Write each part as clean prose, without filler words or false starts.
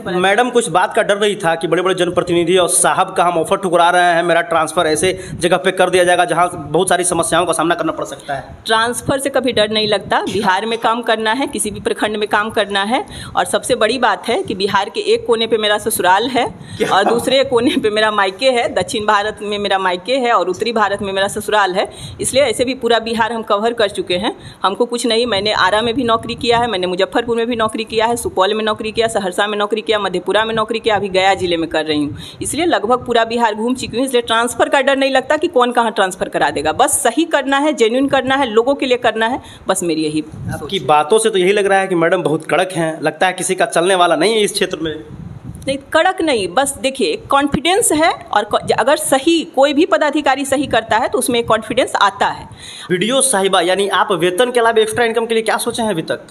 Madam कुछ बात का डर नहीं था कि बड़े बड़े जनप्रतिनिधि और साहब का हम ऑफर ठुकरा रहे हैं, मेरा ट्रांसफ़र ऐसे जगह पे कर दिया जाएगा जहां बहुत सारी समस्याओं का सामना करना पड़ सकता है। ट्रांसफ़र से कभी डर नहीं लगता। बिहार में काम करना है, किसी भी प्रखंड में काम करना है, और सबसे बड़ी बात है कि बिहार के एक कोने पे मेरा ससुराल है और दूसरे कोने पे मेरा मायके है। दक्षिण भारत में मेरा मायके है और उत्तरी भारत में मेरा ससुराल है, इसलिए ऐसे भी पूरा बिहार हम कवर कर चुके हैं। हमको कुछ नहीं, मैंने आरा में भी नौकरी किया है, मैंने मुजफ्फरपुर में भी नौकरी किया है, सुपौल में नौकरी किया, सहरसा में नौकरी किया, मधेपुरा में नौकरी किया, अभी गया जिले में कर रही हूँ। इसलिए लगभग पूरा बिहार घूम चुकी हूँ, इसलिए ट्रांसफ़र का डर नहीं लगता कि कौन कहाँ ट्रांसफ़र करा देगा। बस सही करना है, जेन्युइन करना है, लोगों के लिए करना है, बस मेरी यही। आपकी बातों से तो यही लग रहा है कि मैडम बहुत कड़क हैं, लगता है किसी का चलने वाला नहीं है इस क्षेत्र में। नहीं, कड़क नहीं, बस देखिए कॉन्फिडेंस है, और अगर सही कोई भी पदाधिकारी सही करता है तो उसमें कॉन्फिडेंस आता है। वीडियो साहिबा, यानी आप वेतन के अलावा एक्स्ट्रा इनकम के लिए क्या सोचे हैं अभी तक?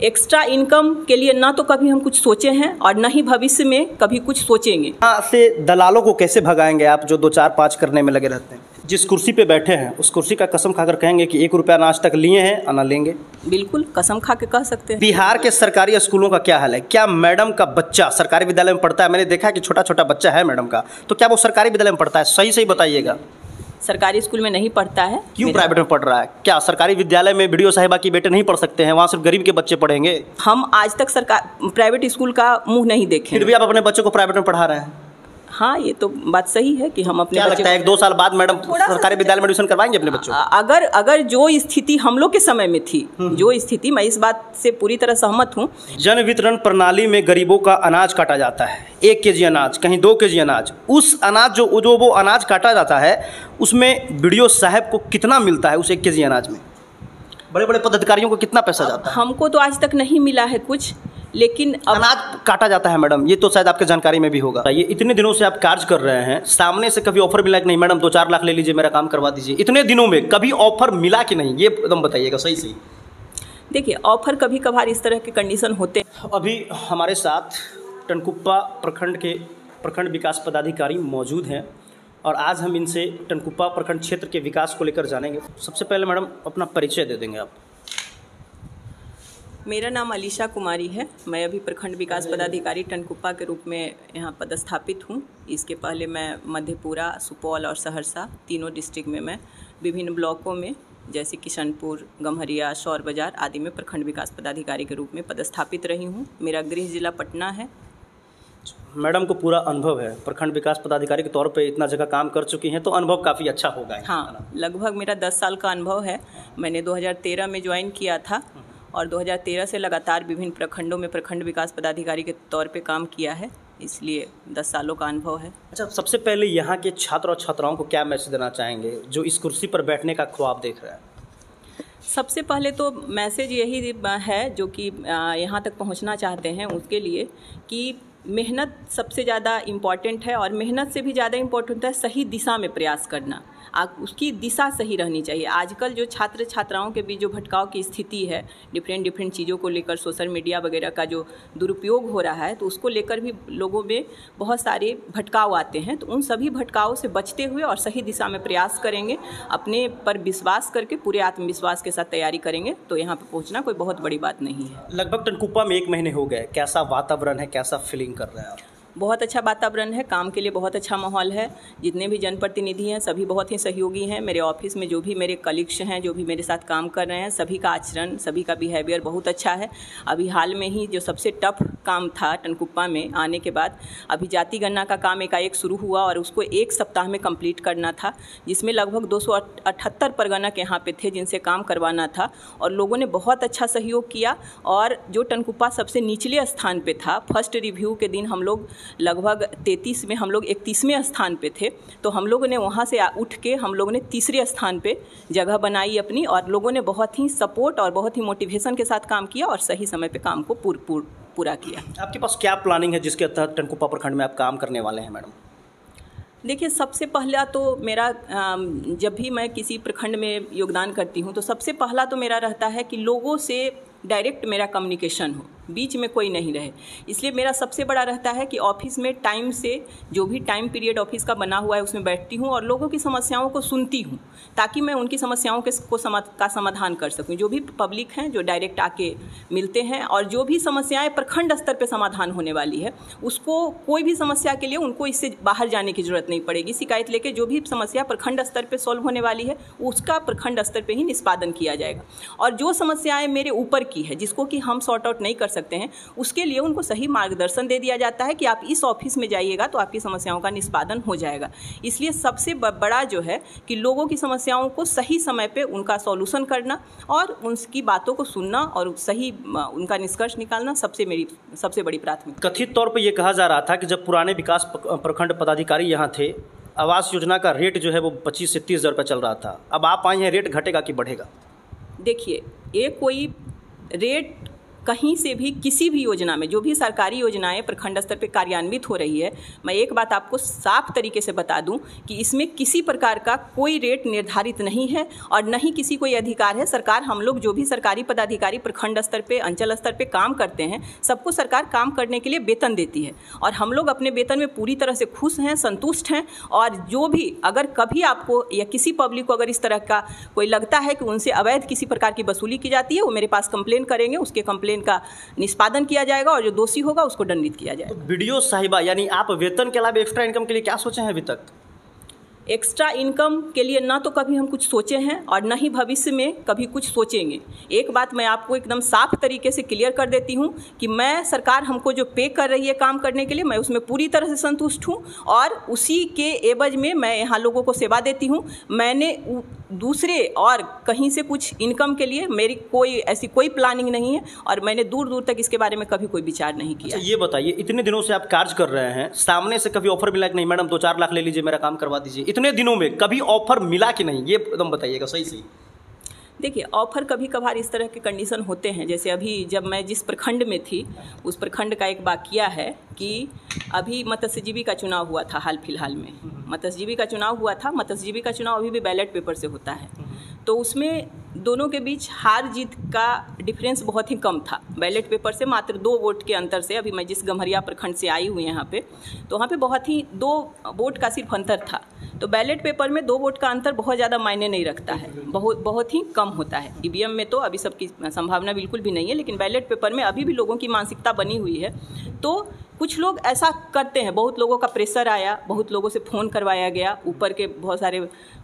एक्स्ट्रा इनकम के लिए ना तो कभी हम कुछ सोचे हैं और न ही भविष्य में कभी कुछ सोचेंगे। यहाँ से दलालों को कैसे भगाएंगे आप, जो 2 4 5 करने में लगे रहते हैं? जिस कुर्सी पे बैठे हैं उस कुर्सी का कसम खाकर कहेंगे कि 1 रुपया आज तक लिए हैं और ना लेंगे? बिल्कुल कसम खा के कह सकते हैं। बिहार के सरकारी स्कूलों का क्या हाल है? क्या मैडम का बच्चा सरकारी विद्यालय में पढ़ता है? मैंने देखा है कि छोटा छोटा बच्चा है मैडम का, तो क्या वो सरकारी विद्यालय में पढ़ता है? सही सही बताइएगा। सरकारी स्कूल में नहीं पढ़ता है। क्यों प्राइवेट में पढ़ रहा है? क्या सरकारी विद्यालय में वीडियो साहिबा की बेटे नहीं पढ़ सकते हैं? वहाँ सिर्फ गरीब के बच्चे पढ़ेंगे। हम आज तक सरकार प्राइवेट स्कूल का मुंह नहीं देखे, फिर भी आप अपने बच्चों को प्राइवेट में पढ़ा रहे हैं। हाँ, ये तो बात सही है कि हम अपने क्या लगता है 1-2 साल बाद मैडम सरकारी विद्यालय में एडमिशन करवाएंगे अपने बच्चों? अगर जो स्थिति हम लोग के समय में थी, जो स्थिति, मैं इस बात से पूरी तरह सहमत हूँ। जन वितरण प्रणाली में गरीबों का अनाज काटा जाता है, 1 केजी अनाज, कहीं 2 केजी अनाज। उस अनाज जो वो अनाज काटा जाता है उसमें वीडियो साहब को कितना मिलता है? उस 1 केजी अनाज में बड़े बड़े पदाधिकारियों को कितना पैसा जाता है? हमको तो आज तक नहीं मिला है कुछ, लेकिन अनाज काटा जाता है मैडम, ये तो शायद आपके जानकारी में भी होगा। ये इतने दिनों से आप कार्य कर रहे हैं, सामने से कभी ऑफर मिला कि नहीं मैडम 2-4 लाख ले लीजिए, मेरा काम करवा दीजिए? इतने दिनों में कभी ऑफर मिला कि नहीं, ये एकदम बताइएगा सही सही। देखिए, ऑफर कभी कभार इस तरह के कंडीशन होते हैं। अभी हमारे साथ टनकुप्पा प्रखंड के प्रखंड विकास पदाधिकारी मौजूद हैं और आज हम इनसे टनकुप्पा प्रखंड क्षेत्र के विकास को लेकर जानेंगे। सबसे पहले मैडम अपना परिचय दे देंगे आप? मेरा नाम अलीशा कुमारी है। मैं अभी प्रखंड विकास पदाधिकारी टनकुप्पा के रूप में यहाँ पदस्थापित हूँ। इसके पहले मैं मधेपुरा, सुपौल और सहरसा तीनों डिस्ट्रिक्ट में मैं विभिन्न ब्लॉकों में जैसे किशनपुर, गम्हरिया, शौर बाजार आदि में प्रखंड विकास पदाधिकारी के रूप में पदस्थापित रही हूँ। मेरा गृह जिला पटना है। मैडम को पूरा अनुभव है, प्रखंड विकास पदाधिकारी के तौर पे इतना जगह काम कर चुकी हैं, तो अनुभव काफ़ी अच्छा होगा। हाँ, लगभग मेरा 10 साल का अनुभव है। मैंने 2013 में ज्वाइन किया था और 2013 से लगातार विभिन्न प्रखंडों में प्रखंड विकास पदाधिकारी के तौर पे काम किया है, इसलिए 10 सालों का अनुभव है। अच्छा, सबसे पहले यहाँ के छात्र और छात्राओं को क्या मैसेज देना चाहेंगे जो इस कुर्सी पर बैठने का ख्वाब देख रहे हैं? सबसे पहले तो मैसेज यही है जो कि यहाँ तक पहुँचना चाहते हैं उसके लिए कि मेहनत सबसे ज़्यादा इम्पॉर्टेंट है, और मेहनत से भी ज़्यादा इम्पॉर्टेंट है सही दिशा में प्रयास करना। उसकी दिशा सही रहनी चाहिए। आजकल जो छात्र छात्राओं के बीच जो भटकाव की स्थिति है, डिफरेंट चीज़ों को लेकर सोशल मीडिया वगैरह का जो दुरुपयोग हो रहा है, तो उसको लेकर भी लोगों में बहुत सारे भटकाव आते हैं। तो उन सभी भटकावों से बचते हुए और सही दिशा में प्रयास करेंगे, अपने पर विश्वास करके पूरे आत्मविश्वास के साथ तैयारी करेंगे, तो यहाँ पर पहुँचना कोई बहुत बड़ी बात नहीं है। लगभग टनकुप्पा में 1 महीने हो गए, कैसा वातावरण है, कैसा फीलिंग कर रहे हैं आप? बहुत अच्छा वातावरण है, काम के लिए बहुत अच्छा माहौल है। जितने भी जनप्रतिनिधि हैं सभी बहुत ही सहयोगी हैं। मेरे ऑफिस में जो भी मेरे कलीग्स हैं, जो भी मेरे साथ काम कर रहे हैं, सभी का आचरण, सभी का बिहेवियर बहुत अच्छा है। अभी हाल में ही जो सबसे टफ काम था टनकुप्पा में आने के बाद, अभी जाति गणना का काम एकाएक शुरू हुआ और उसको 1 सप्ताह में कंप्लीट करना था, जिसमें लगभग 278 परगना के यहाँ पे थे जिनसे काम करवाना था, और लोगों ने बहुत अच्छा सहयोग किया। और जो टनकुप्पा सबसे निचले स्थान पे था, फर्स्ट रिव्यू के दिन हम लोग लगभग 33 में हम लोग 31वें स्थान पे थे, तो हम लोगों ने वहाँ से उठ के हम लोगों ने 3रे स्थान पे जगह बनाई अपनी, और लोगों ने बहुत ही सपोर्ट और बहुत ही मोटिवेशन के साथ काम किया और सही समय पे काम को पूरा किया। आपके पास क्या प्लानिंग है जिसके तहत टनकुप्पा प्रखंड में आप काम करने वाले हैं मैडम? देखिए, सबसे पहला तो मेरा जब भी मैं किसी प्रखंड में योगदान करती हूँ तो सबसे पहला तो मेरा रहता है कि लोगों से डायरेक्ट मेरा कम्युनिकेशन हो। बीच में कोई नहीं रहे। इसलिए मेरा सबसे बड़ा रहता है कि ऑफिस में टाइम से जो भी टाइम पीरियड ऑफिस का बना हुआ है उसमें बैठती हूँ और लोगों की समस्याओं को सुनती हूँ, ताकि मैं उनकी समस्याओं का समाधान कर सकूँ। जो भी पब्लिक हैं जो डायरेक्ट आके मिलते हैं और जो भी समस्याएं प्रखंड स्तर पे समाधान होने वाली है, उसको कोई भी समस्या के लिए उनको इससे बाहर जाने की जरूरत नहीं पड़ेगी। शिकायत लेके जो भी समस्या प्रखंड स्तर पे सॉल्व होने वाली है उसका प्रखंड स्तर पे ही निष्पादन किया जाएगा। और जो समस्याएं मेरे ऊपर की है जिसको कि हम सॉर्ट आउट नहीं कर सकते हैं, उसके लिए उनको सही मार्गदर्शन दे दिया जाता है कि आप इस ऑफिस में जाइएगा तो आपकी समस्याओं का निष्पादन हो जाएगा। इसलिए सबसे बड़ा जो है कि लोगों की समस्याओं को सही समय पे उनका सॉल्यूशन करना और उनकी बातों को सुनना और सही उनका निष्कर्ष निकालना सबसे बड़ी प्राथमिकता। कथित तौर पे ये कहा जा रहा था कि जब पुराने विकास प्रखंड पदाधिकारी यहाँ थे, आवास योजना का रेट जो है वो 25 से 30 हज़ार रुपये चल रहा था। अब आप आए हैं, रेट घटेगा कि बढ़ेगा? देखिए, ये कोई रेट कहीं से भी किसी भी योजना में, जो भी सरकारी योजनाएं प्रखंड स्तर पे कार्यान्वित हो रही है, मैं एक बात आपको साफ तरीके से बता दूं कि इसमें किसी प्रकार का कोई रेट निर्धारित नहीं है और न ही किसी कोई अधिकार है। सरकार, हम लोग जो भी सरकारी पदाधिकारी प्रखंड स्तर पे, अंचल स्तर पे काम करते हैं, सबको सरकार काम करने के लिए वेतन देती है और हम लोग अपने वेतन में पूरी तरह से खुश हैं, संतुष्ट हैं। और जो भी अगर कभी आपको या किसी पब्लिक को अगर इस तरह का कोई लगता है कि उनसे अवैध किसी प्रकार की वसूली की जाती है, वो मेरे पास कंप्लेन करेंगे, उसके कंप्लेन का निष्पादन किया जाएगा और जो दोषी होगा उसको दंडित किया जाएगा। तो वीडियो साहिबा, यानी आप वेतन के अलावा एक्स्ट्रा इनकम के लिए क्या सोचे हैं अभी तक? एक्स्ट्रा इनकम के लिए ना तो कभी हम कुछ सोचे हैं और ना ही भविष्य में कभी कुछ सोचेंगे। एक बात मैं आपको एकदम साफ तरीके से क्लियर कर देती हूँ कि मैं, सरकार हमको जो पे कर रही है काम करने के लिए, मैं उसमें पूरी तरह से संतुष्ट हूँ और उसी के एवज में मैं यहाँ लोगों को सेवा देती हूँ। मैंने दूसरे और कहीं से कुछ इनकम के लिए मेरी ऐसी कोई प्लानिंग नहीं है और मैंने दूर दूर तक इसके बारे में कभी कोई विचार नहीं किया। अच्छा, ये बताइए, इतने दिनों से आप कार्य कर रहे हैं, सामने से कभी ऑफर मिला कि नहीं मैडम 2-4 लाख ले लीजिए, मेरा काम करवा दीजिए? इतने दिनों में कभी ऑफर मिला कि नहीं, ये एकदम बताइएगा सही सही। देखिए, ऑफर कभी कभार इस तरह के कंडीशन होते हैं। जैसे अभी जब मैं जिस प्रखंड में थी, उस प्रखंड का एक वाकया है कि अभी मत्स्यजीवी का चुनाव हुआ था हाल फिलहाल में। मत्स्यजीवी का चुनाव हुआ था। मत्स्यजीवी का चुनाव अभी भी बैलेट पेपर से होता है, तो उसमें दोनों के बीच हार जीत का डिफरेंस बहुत ही कम था। बैलेट पेपर से मात्र 2 वोट के अंतर से, अभी मैं जिस गम्हरिया प्रखंड से आई हुई यहाँ पे, तो वहाँ पे बहुत ही 2 वोट का सिर्फ अंतर था। तो बैलेट पेपर में 2 वोट का अंतर बहुत ज़्यादा मायने नहीं रखता है, बहुत ही कम होता है। ईवीएम में तो अभी सबकी संभावना बिल्कुल भी नहीं है, लेकिन बैलेट पेपर में अभी भी लोगों की मानसिकता बनी हुई है। तो कुछ लोग ऐसा करते हैं, बहुत लोगों का प्रेशर आया, बहुत लोगों से फ़ोन करवाया गया, ऊपर के बहुत सारे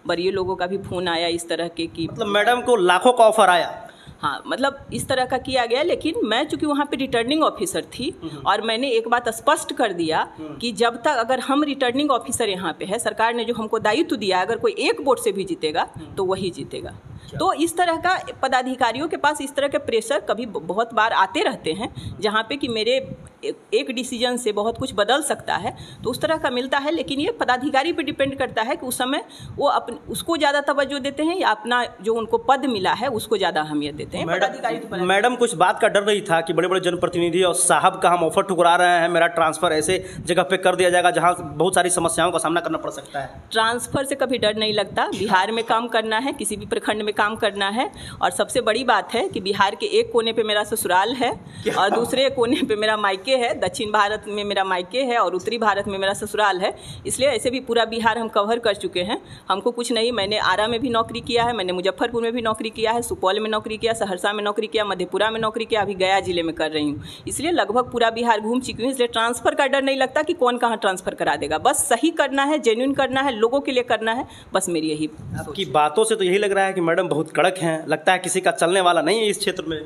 बड़े लोगों का भी फ़ोन आया इस तरह के कि मतलब मैडम को लाखों का ऑफर आया। हाँ, मतलब इस तरह का किया गया। लेकिन मैं चूंकि वहाँ पे रिटर्निंग ऑफिसर थी और मैंने एक बात स्पष्ट कर दिया कि जब तक अगर हम रिटर्निंग ऑफिसर यहाँ पे है, सरकार ने जो हमको दायित्व दिया, अगर कोई 1 वोट से भी जीतेगा तो वही जीतेगा। तो इस तरह का पदाधिकारियों के पास इस तरह के प्रेशर कभी बहुत बार आते रहते हैं, जहाँ पे कि मेरे एक डिसीजन से बहुत कुछ बदल सकता है, तो उस तरह का मिलता है। लेकिन ये पदाधिकारी पे डिपेंड करता है कि उस समय वो उसको ज़्यादा तवज्जो देते हैं या अपना जो उनको पद मिला है उसको ज़्यादा अहमियत देते हैं। मैडम कुछ बात का डर रही था कि बड़े बड़े जनप्रतिनिधि और साहब का हम ऑफर ठुकरा रहे हैं, मेरा ट्रांसफर ऐसे जगह पे कर दिया जाएगा जहाँ बहुत सारी समस्याओं का सामना करना पड़ सकता है। ट्रांसफर से कभी डर नहीं लगता। बिहार में काम करना है, किसी भी प्रखंड में काम करना है, और सबसे बड़ी बात है कि बिहार के एक कोने पे मेरा ससुराल है और दूसरे कोने पे मेरा मायके है। दक्षिण भारत में मेरा मायके है और उत्तरी भारत में मेरा ससुराल है। इसलिए ऐसे भी पूरा बिहार हम कवर कर चुके हैं। हमको कुछ नहीं, मैंने आरा में भी नौकरी किया है, मैंने मुजफ्फरपुर में भी नौकरी किया है, सुपौल में नौकरी किया, सहरसा में नौकरी किया, मधेपुरा में नौकरी किया, अभी गया जिले में कर रही हूँ। इसलिए लगभग पूरा बिहार घूम चुकी हूँ। इसलिए ट्रांसफर का डर नहीं लगता कि कौन कहाँ ट्रांसफर करा देगा। बस सही करना है, जेन्युइन करना है, लोगों के लिए करना है, बस मेरी यही। आपकी बातों से तो यही लग रहा है कि मैडम बहुत कड़क हैं, लगता है किसी का चलने वाला नहीं है इस क्षेत्र में।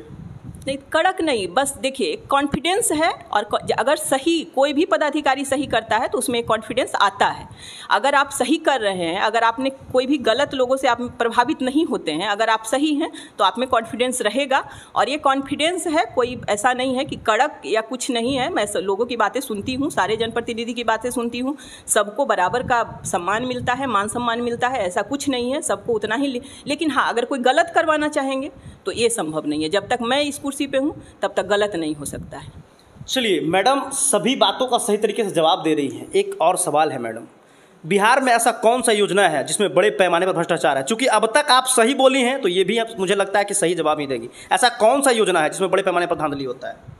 नहीं, कड़क नहीं, बस देखिए कॉन्फिडेंस है। और अगर सही कोई भी पदाधिकारी सही करता है तो उसमें एक कॉन्फिडेंस आता है। अगर आप सही कर रहे हैं, अगर आपने कोई भी गलत लोगों से आप प्रभावित नहीं होते हैं, अगर आप सही हैं तो आप में कॉन्फिडेंस रहेगा। और ये कॉन्फिडेंस है, कोई ऐसा नहीं है कि कड़क या कुछ नहीं है। मैं लोगों की बातें सुनती हूँ, सारे जनप्रतिनिधि की बातें सुनती हूँ, सबको बराबर का सम्मान मिलता है, मान सम्मान मिलता है, ऐसा कुछ नहीं है, सबको उतना ही। लेकिन हाँ, अगर कोई गलत करवाना चाहेंगे तो ये संभव नहीं है। जब तक मैं इस कुर्सी पे हूँ तब तक गलत नहीं हो सकता है। चलिए, मैडम सभी बातों का सही तरीके से जवाब दे रही हैं। एक और सवाल है मैडम, बिहार में ऐसा कौन सा योजना है जिसमें बड़े पैमाने पर भ्रष्टाचार है? चूंकि अब तक आप सही बोली हैं तो ये भी मुझे लगता है कि सही जवाब ही देंगी। ऐसा कौन सा योजना है जिसमें बड़े पैमाने पर धांधली होता है?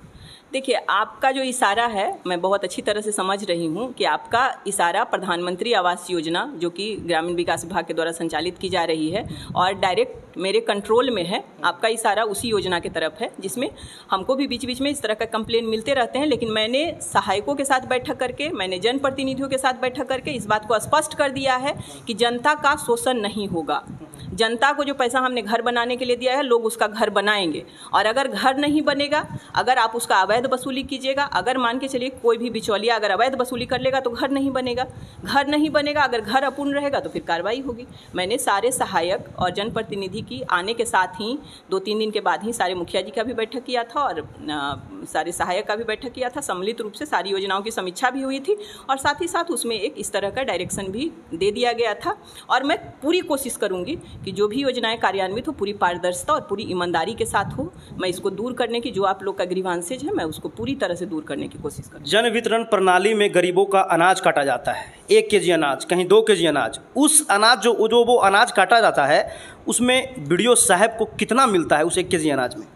देखिए, आपका जो इशारा है मैं बहुत अच्छी तरह से समझ रही हूँ कि आपका इशारा प्रधानमंत्री आवास योजना जो कि ग्रामीण विकास विभाग के द्वारा संचालित की जा रही है और डायरेक्ट मेरे कंट्रोल में है। आपका इशारा उसी योजना की तरफ है जिसमें हमको भी बीच बीच में इस तरह का कंप्लेन मिलते रहते हैं, लेकिन मैंने सहायकों के साथ बैठक करके, मैंने जनप्रतिनिधियों के साथ बैठक करके इस बात को स्पष्ट कर दिया है कि जनता का शोषण नहीं होगा। जनता को जो पैसा हमने घर बनाने के लिए दिया है, लोग उसका घर बनाएंगे। और अगर घर नहीं बनेगा, अगर आप उसका अवैध वसूली कीजिएगा, अगर मान के चलिए कोई भी बिचौलिया अगर अवैध वसूली कर लेगा तो घर नहीं बनेगा। घर नहीं बनेगा, अगर घर अपूर्ण रहेगा तो फिर कार्रवाई होगी। मैंने सारे सहायक और जनप्रतिनिधि की आने के साथ ही 2-3 दिन के बाद ही सारे मुखिया जी का भी बैठक किया था और सारे सहायक का भी बैठक किया था। सम्मिलित रूप से सारी योजनाओं की समीक्षा भी हुई थी और साथ ही साथ उसमें एक इस तरह का डायरेक्शन भी दे दिया गया था। और मैं पूरी कोशिश करूँगी कि जो भी योजनाएं कार्यान्वित हो पूरी पारदर्शिता और पूरी ईमानदारी के साथ हो। मैं इसको दूर करने की, जो आप लोग का ग्रीवांसेज है, मैं उसको पूरी तरह से दूर करने की कोशिश करूँगी। जन वितरण प्रणाली में गरीबों का अनाज काटा जाता है, 1 केजी अनाज, कहीं 2 केजी अनाज। उस अनाज जो वो अनाज काटा जाता है उसमें बीडीओ साहब को कितना मिलता है? उस 1 केजी अनाज में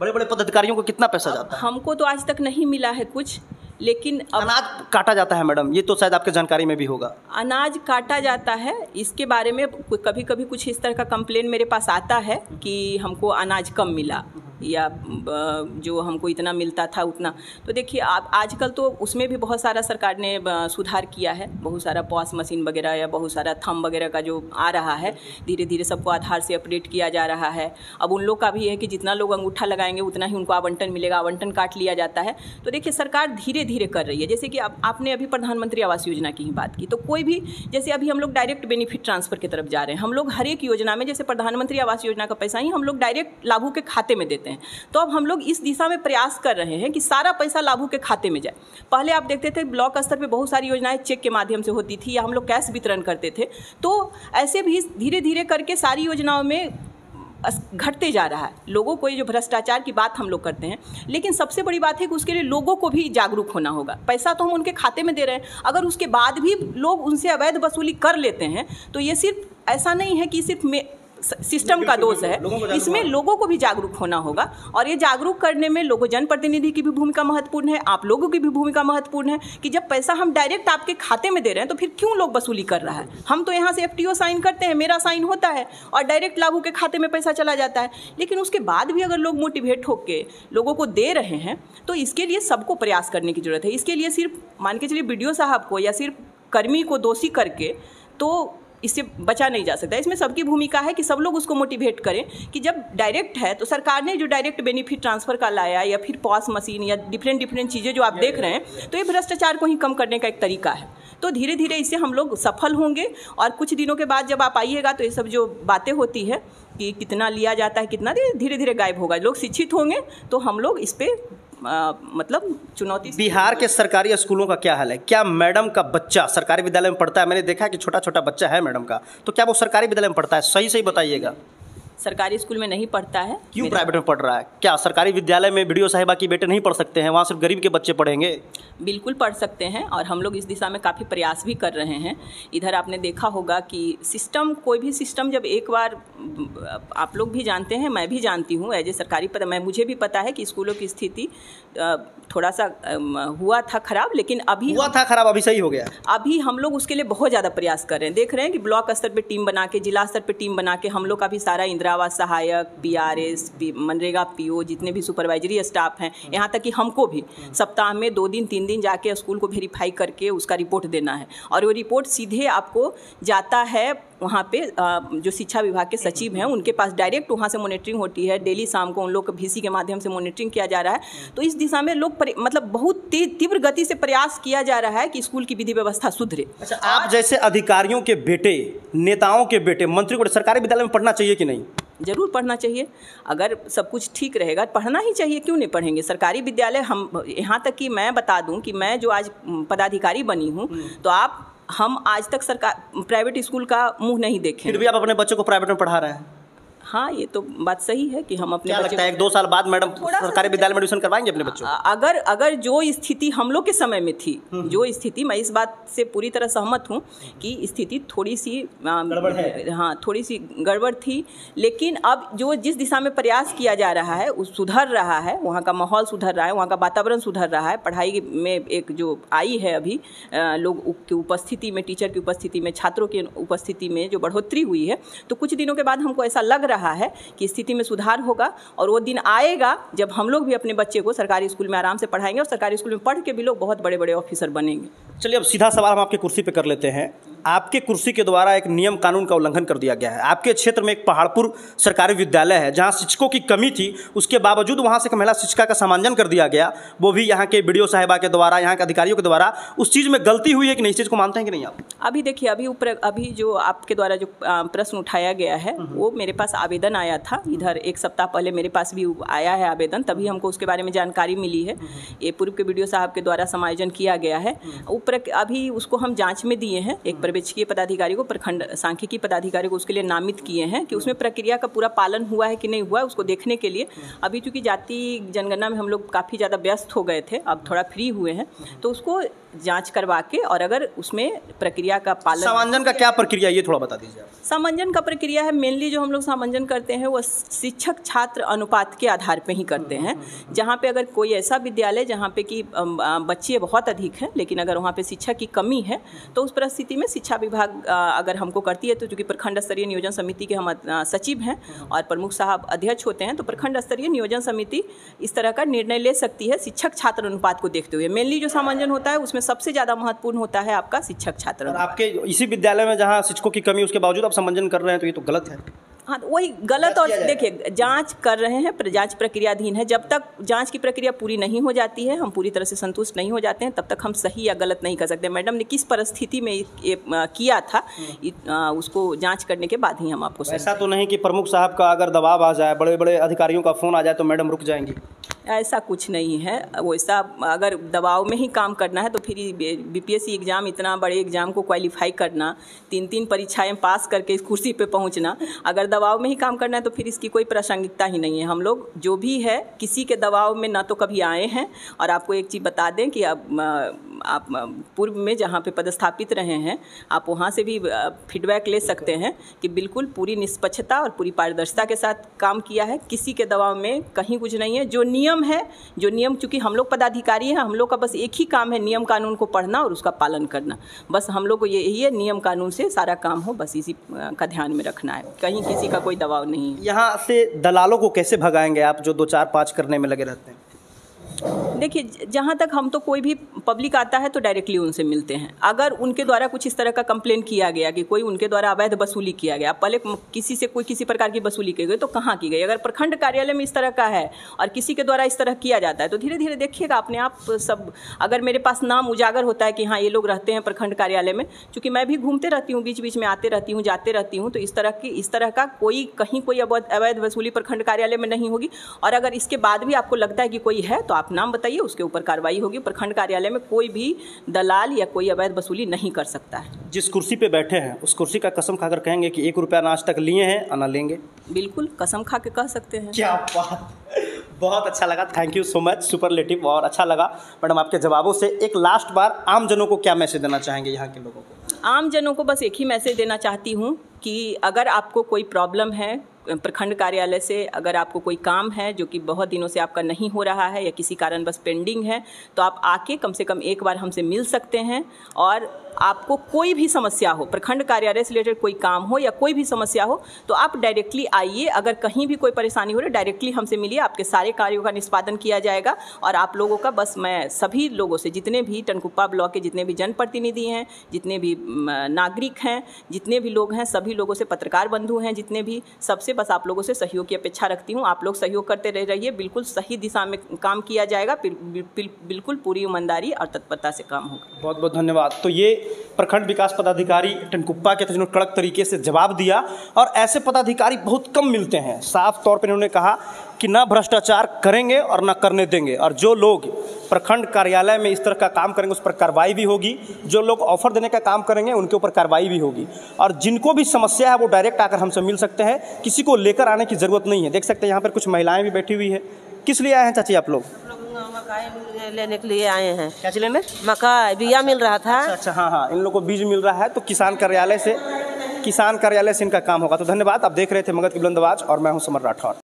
बड़े बड़े पदाधिकारियों को कितना पैसा जाता है? हमको तो आज तक नहीं मिला है कुछ, लेकिन अनाज काटा जाता है मैडम, ये तो शायद आपके जानकारी में भी होगा। अनाज काटा जाता है, इसके बारे में कभी कभी कुछ इस तरह का कंप्लेन मेरे पास आता है कि हमको अनाज कम मिला या जो हमको इतना मिलता था उतना। तो देखिए, आप आजकल तो उसमें भी बहुत सारा सरकार ने सुधार किया है। बहुत सारा पॉस मशीन वगैरह या बहुत सारा थंब वगैरह का जो आ रहा है, धीरे धीरे सबको आधार से अपडेट किया जा रहा है। अब उन लोग का भी है कि जितना लोग अंगूठा लगाएंगे उतना ही उनको आवंटन मिलेगा, आवंटन काट लिया जाता है। तो देखिए, सरकार धीरे धीरे कर रही है। जैसे कि आपने अभी प्रधानमंत्री आवास योजना की ही बात की, तो कोई भी, जैसे अभी हम लोग डायरेक्ट बेनिफिट ट्रांसफर की तरफ जा रहे हैं। हम लोग हर एक योजना में, जैसे प्रधानमंत्री आवास योजना का पैसा ही हम लोग डायरेक्ट लाभुक के खाते में देते हैं। तो अब हम लोग इस दिशा में प्रयास कर रहे हैं कि सारा पैसा लाभुक के खाते में जाए। पहले आप देखते थे ब्लॉक स्तर पे बहुत सारी योजनाएं चेक के माध्यम से होती थी या हम लोग कैश वितरण करते थे। तो ऐसे भी धीरे धीरे करके सारी योजनाओं में घटते जा रहा है। लोगों को ये जो भ्रष्टाचार की बात हम लोग करते हैं, लेकिन सबसे बड़ी बात है कि उसके लिए लोगों को भी जागरूक होना होगा। पैसा तो हम उनके खाते में दे रहे हैं, अगर उसके बाद भी लोग उनसे अवैध वसूली कर लेते हैं तो ये सिर्फ ऐसा नहीं है कि सिर्फ सिस्टम का दोष है, इसमें लोगों को भी जागरूक होना होगा। और ये जागरूक करने में लोगों, जनप्रतिनिधि की भी भूमिका महत्वपूर्ण है, आप लोगों की भी भूमिका महत्वपूर्ण है कि जब पैसा हम डायरेक्ट आपके खाते में दे रहे हैं तो फिर क्यों लोग वसूली कर रहा है। हम तो यहाँ से FTO साइन करते हैं, मेरा साइन होता है और डायरेक्ट लाभुक के खाते में पैसा चला जाता है, लेकिन उसके बाद भी अगर लोग मोटिवेट होकर लोगों को दे रहे हैं तो इसके लिए सबको प्रयास करने की जरूरत है। इसके लिए सिर्फ मान के चलिए BDO साहब को या सिर्फ कर्मी को दोषी करके तो इससे बचा नहीं जा सकता। इसमें सबकी भूमिका है कि सब लोग उसको मोटिवेट करें कि जब डायरेक्ट है तो सरकार ने जो डायरेक्ट बेनिफिट ट्रांसफ़र का लाया या फिर पॉस मशीन या डिफरेंट चीज़ें जो आप देख रहे हैं, तो ये भ्रष्टाचार को ही कम करने का एक तरीका है। तो धीरे धीरे इससे हम लोग सफल होंगे और कुछ दिनों के बाद जब आप आइएगा तो ये सब जो बातें होती है कि कितना लिया जाता है, कितना धीरे धीरे गायब होगा। लोग शिक्षित होंगे तो हम लोग इस पर मतलब चुनौती। बिहार के सरकारी स्कूलों का क्या हाल है? क्या मैडम का बच्चा सरकारी विद्यालय में पढ़ता है? मैंने देखा है कि छोटा छोटा बच्चा है मैडम का, तो क्या वो सरकारी विद्यालय में पढ़ता है? सही बताइएगा। सरकारी स्कूल में नहीं पढ़ता है। क्यों प्राइवेट में पढ़ रहा है? क्या सरकारी विद्यालय में BDO साहिबा की बेटे नहीं पढ़ सकते हैं? वहाँ सिर्फ गरीब के बच्चे पढ़ेंगे? बिल्कुल पढ़ सकते हैं और हम लोग इस दिशा में काफ़ी प्रयास भी कर रहे हैं। इधर आपने देखा होगा कि सिस्टम, कोई भी सिस्टम जब एक बार, आप लोग भी जानते हैं, मैं भी जानती हूँ एज ए सरकारी पद, मुझे भी पता है कि स्कूलों की स्थिति थोड़ा सा हुआ था खराब, लेकिन अभी हुआ था खराब, अभी सही हो गया। अभी हम लोग उसके लिए बहुत ज़्यादा प्रयास कर रहे हैं। देख रहे हैं कि ब्लॉक स्तर पे टीम बना के, जिला स्तर पे टीम बना के हम लोग का भी सारा इंदिरा आवास सहायक, BRS, मनरेगा PO, जितने भी सुपरवाइजरी स्टाफ हैं, यहाँ तक कि हमको भी सप्ताह में 2 दिन 3 दिन जाके स्कूल को वेरीफाई करके उसका रिपोर्ट देना है और वो रिपोर्ट सीधे आपको जाता है वहाँ पे जो शिक्षा विभाग के सचिव हैं उनके पास, डायरेक्ट वहाँ से मॉनिटरिंग होती है। डेली शाम को उन लोग को VC के माध्यम से मॉनिटरिंग किया जा रहा है। तो इस दिशा में लोग मतलब बहुत तीव्र गति से प्रयास किया जा रहा है कि स्कूल की विधि व्यवस्था सुधरे। अच्छा, आप जैसे अधिकारियों के बेटे, नेताओं के बेटे, मंत्री को सरकारी विद्यालय में पढ़ना चाहिए कि नहीं? जरूर पढ़ना चाहिए। अगर सब कुछ ठीक रहेगा पढ़ना ही चाहिए, क्यों नहीं पढ़ेंगे। सरकारी विद्यालय, हम यहाँ तक कि मैं बता दूं कि मैं जो आज पदाधिकारी बनी हूँ, तो हम आज तक सरकार प्राइवेट स्कूल का मुंह नहीं देखे। फिर भी आप अपने बच्चों को प्राइवेट में पढ़ा रहे हैं? हाँ, ये तो बात सही है कि हम अपने क्या लगता है 1-2 साल बाद मैडम सरकारी विद्यालय में एडमिशन करवाएंगे अपने बच्चों को? अगर जो स्थिति हम लोग के समय में थी, जो स्थिति, मैं इस बात से पूरी तरह सहमत हूँ कि स्थिति थोड़ी सी गड़बड़ है। हाँ, थोड़ी सी गड़बड़ थी, लेकिन अब जो जिस दिशा में प्रयास किया जा रहा है वो सुधर रहा है, वहाँ का माहौल सुधर रहा है, वहाँ का वातावरण सुधर रहा है। पढ़ाई में एक जो आई है अभी लोग की उपस्थिति में, टीचर की उपस्थिति में, छात्रों की उपस्थिति में जो बढ़ोतरी हुई है, तो कुछ दिनों के बाद हमको ऐसा लग रहा है कि स्थिति में सुधार होगा और वो दिन आएगा जब हम लोग भी अपने बच्चे को सरकारी स्कूल में आराम से पढ़ाएंगे और सरकारी स्कूल में पढ़ के भी लोग बहुत बड़े बड़े ऑफिसर बनेंगे। चलिए अब सीधा सवाल हम आपके कुर्सी पे कर लेते हैं। आपके कुर्सी के द्वारा एक नियम कानून का उल्लंघन कर दिया गया है। आपके क्षेत्र में एक पहाड़पुर सरकारी विद्यालय है जहां शिक्षकों की कमी थी, उसके बावजूद वहां से एक महिला शिक्षिका का समांजन कर दिया गया, वो भी यहाँ के बीडीओ साहिबा के द्वारा, यहाँ के अधिकारियों के द्वारा। उस चीज़ में गलती हुई है कि नहीं? इस चीज़ को मानते हैं कि नहीं आप? अभी देखिए, अभी जो आपके द्वारा जो प्रश्न उठाया गया है वो मेरे पास आवेदन आया था, इधर 1 सप्ताह पहले मेरे पास भी आया है आवेदन, तभी हमको उसके बारे में जानकारी मिली है। ये पूर्व के बीडीओ साहब के द्वारा समायोजन किया गया है। अभी उसको हम जांच में दिए हैं, एक पर्यवेक्षकीय पदाधिकारी को, प्रखंड सांख्यिकी पदाधिकारी को उसके लिए नामित किए हैं कि उसमें प्रक्रिया का पूरा पालन हुआ है कि नहीं हुआ है, उसको देखने के लिए। अभी चूंकि जाति जनगणना में हम लोग काफ़ी ज़्यादा व्यस्त हो गए थे, अब थोड़ा फ्री हुए हैं, तो उसको जांच करवा के और अगर उसमें प्रक्रिया का पालन। समांजन का क्या प्रक्रिया, ये थोड़ा बता दीजिए। समांजन का प्रक्रिया है, मेनली जो हम लोग समांजन करते हैं वो शिक्षक छात्र अनुपात के आधार पे ही करते हैं। जहाँ पे अगर कोई ऐसा विद्यालय जहाँ पे कि बच्चे बहुत अधिक हैं, लेकिन अगर वहाँ पे शिक्षक की कमी है, तो उस परिस्थिति में शिक्षा विभाग अगर हमको करती है, तो चूँकि प्रखंड स्तरीय नियोजन समिति के हम सचिव हैं और प्रमुख साहब अध्यक्ष होते हैं, तो प्रखंड स्तरीय नियोजन समिति इस तरह का निर्णय ले सकती है शिक्षक छात्र अनुपात को देखते हुए। मेनली जो समांजन होता है उसमें सबसे ज़्यादा महत्वपूर्ण होता है आपका शिक्षक छात्र। और आपके इसी विद्यालय में जहाँ शिक्षकों की कमी, उसके बावजूद आप समांजन कर रहे हैं, तो ये तो गलत है। हाँ, वही गलत। और देखिए, जांच कर रहे हैं, जांच प्रक्रियाधीन है। जब तक जांच की प्रक्रिया पूरी नहीं हो जाती है, हम पूरी तरह से संतुष्ट नहीं हो जाते हैं, तब तक हम सही या गलत नहीं कर सकते। मैडम ने किस परिस्थिति में ये किया था, उसको जांच करने के बाद ही हम आपको। ऐसा तो नहीं कि प्रमुख साहब का अगर दबाव आ जाए, बड़े बड़े अधिकारियों का फ़ोन आ जाए, तो मैडम रुक जाएंगी? ऐसा कुछ नहीं है। वैसा अगर दबाव में ही काम करना है तो फिर बीपीएससी एग्ज़ाम, इतना बड़े एग्ज़ाम को क्वालिफाई करना, 3 परीक्षाएं पास करके इस कुर्सी पे पहुंचना, अगर दबाव में ही काम करना है तो फिर इसकी कोई प्रासंगिकता ही नहीं है। हम लोग जो भी है किसी के दबाव में ना तो कभी आए हैं। और आपको एक चीज़ बता दें कि अब आप पूर्व में जहाँ पे पदस्थापित रहे हैं, आप वहाँ से भी फीडबैक ले सकते हैं कि बिल्कुल पूरी निष्पक्षता और पूरी पारदर्शिता के साथ काम किया है। किसी के दबाव में कहीं कुछ नहीं है। जो नियम है, जो नियम, चूँकि हम लोग पदाधिकारी हैं, हम लोग का बस एक ही काम है, नियम कानून को पढ़ना और उसका पालन करना। बस हम लोग को यही है, नियम कानून से सारा काम हो, बस इसी का ध्यान में रखना है। कहीं किसी का कोई दबाव नहीं है। यहाँ से दलालों को कैसे भगाएंगे आप, जो 2, 4, 5 करने में लगे रहते हैं? देखिए, जहाँ तक हम तो कोई भी पब्लिक आता है तो डायरेक्टली उनसे मिलते हैं। अगर उनके द्वारा कुछ इस तरह का कंप्लेन किया गया कि कोई उनके द्वारा अवैध वसूली किया गया, पहले किसी से कोई किसी प्रकार की वसूली की गई तो कहाँ की गई, अगर प्रखंड कार्यालय में इस तरह का है और किसी के द्वारा इस तरह किया जाता है, तो धीरे धीरे देखिएगा अपने आप सब। अगर मेरे पास नाम उजागर होता है कि हाँ ये लोग रहते हैं प्रखंड कार्यालय में, चूँकि मैं भी घूमते रहती हूँ, बीच बीच में आते रहती हूँ, जाते रहती हूँ, तो इस तरह का कोई कहीं कोई अवैध वसूली प्रखंड कार्यालय में नहीं होगी। और अगर इसके बाद भी आपको लगता है कि कोई है तो आप नाम बताइए, उसके ऊपर कार्रवाई होगी। प्रखंड कार्यालय में कोई भी दलाल या कोई अवैध वसूली नहीं कर सकता है। जिस कुर्सी पे बैठे हैं उस कुर्सी का कसम खाकर कहेंगे कि 1 रुपया आज तक लिए हैं और ना लेंगे? बिल्कुल, कसम खा के कह सकते हैं। क्या बात, बहुत अच्छा लगा। Thank you so much, superlative, और अच्छा लगा मैडम आपके जवाबों से। एक लास्ट बार आम जनों को क्या मैसेज देना चाहेंगे, यहाँ के लोगों को? आम जनों को बस एक ही मैसेज देना चाहती हूँ कि अगर आपको कोई प्रॉब्लम है प्रखंड कार्यालय से, अगर आपको कोई काम है जो कि बहुत दिनों से आपका नहीं हो रहा है या किसी कारण बस पेंडिंग है, तो आप आके कम से कम एक बार हमसे मिल सकते हैं। और आपको कोई भी समस्या हो, प्रखंड कार्यालय से रिलेटेड कोई काम हो या कोई भी समस्या हो, तो आप डायरेक्टली आइए। अगर कहीं भी कोई परेशानी हो रही है, डायरेक्टली हमसे मिलिए, आपके सारे कार्यों का निष्पादन किया जाएगा। और आप लोगों का बस मैं सभी लोगों से, जितने भी टनकुप्पा ब्लॉक के जितने भी जनप्रतिनिधि हैं, जितने भी नागरिक हैं, जितने भी लोग हैं, सभी लोगों से, पत्रकार बंधु हैं जितने भी, सबसे बस आप लोगों से सहयोग की अपेक्षा रखती हूँ। आप लोग सहयोग करते रहिए, बिल्कुल सही दिशा में काम किया जाएगा, बिल्कुल पूरी ईमानदारी और तत्परता से काम होगा। बहुत बहुत धन्यवाद। तो ये प्रखंड विकास पदाधिकारी टनकुप्पा के जिन्होंने कड़क तरीके से जवाब दिया, और ऐसे पदाधिकारी बहुत कम मिलते हैं। साफ तौर पर इन्होंने कहा कि ना भ्रष्टाचार करेंगे और ना करने देंगे, और जो लोग प्रखंड कार्यालय में इस तरह का काम करेंगे उस पर कार्रवाई भी होगी, जो लोग ऑफर देने का काम करेंगे उनके ऊपर कार्रवाई भी होगी। और जिनको भी समस्या है वो डायरेक्ट आकर हमसे मिल सकते हैं, किसी को लेकर आने की ज़रूरत नहीं है। देख सकते हैं यहाँ पर कुछ महिलाएं भी बैठी हुई है। किस लिए आए हैं चाची आप लोग? मकाई लेने के लिए आए हैं। क्या चीज़ लेने? मकाई बिया मिल रहा था। अच्छा, हाँ हाँ, इन लोगों को बीज मिल रहा है, तो किसान कार्यालय से इनका काम होगा। तो धन्यवाद। आप देख रहे थे मगध की बुलंद आवाज़ और मैं हूँ समर राठौर।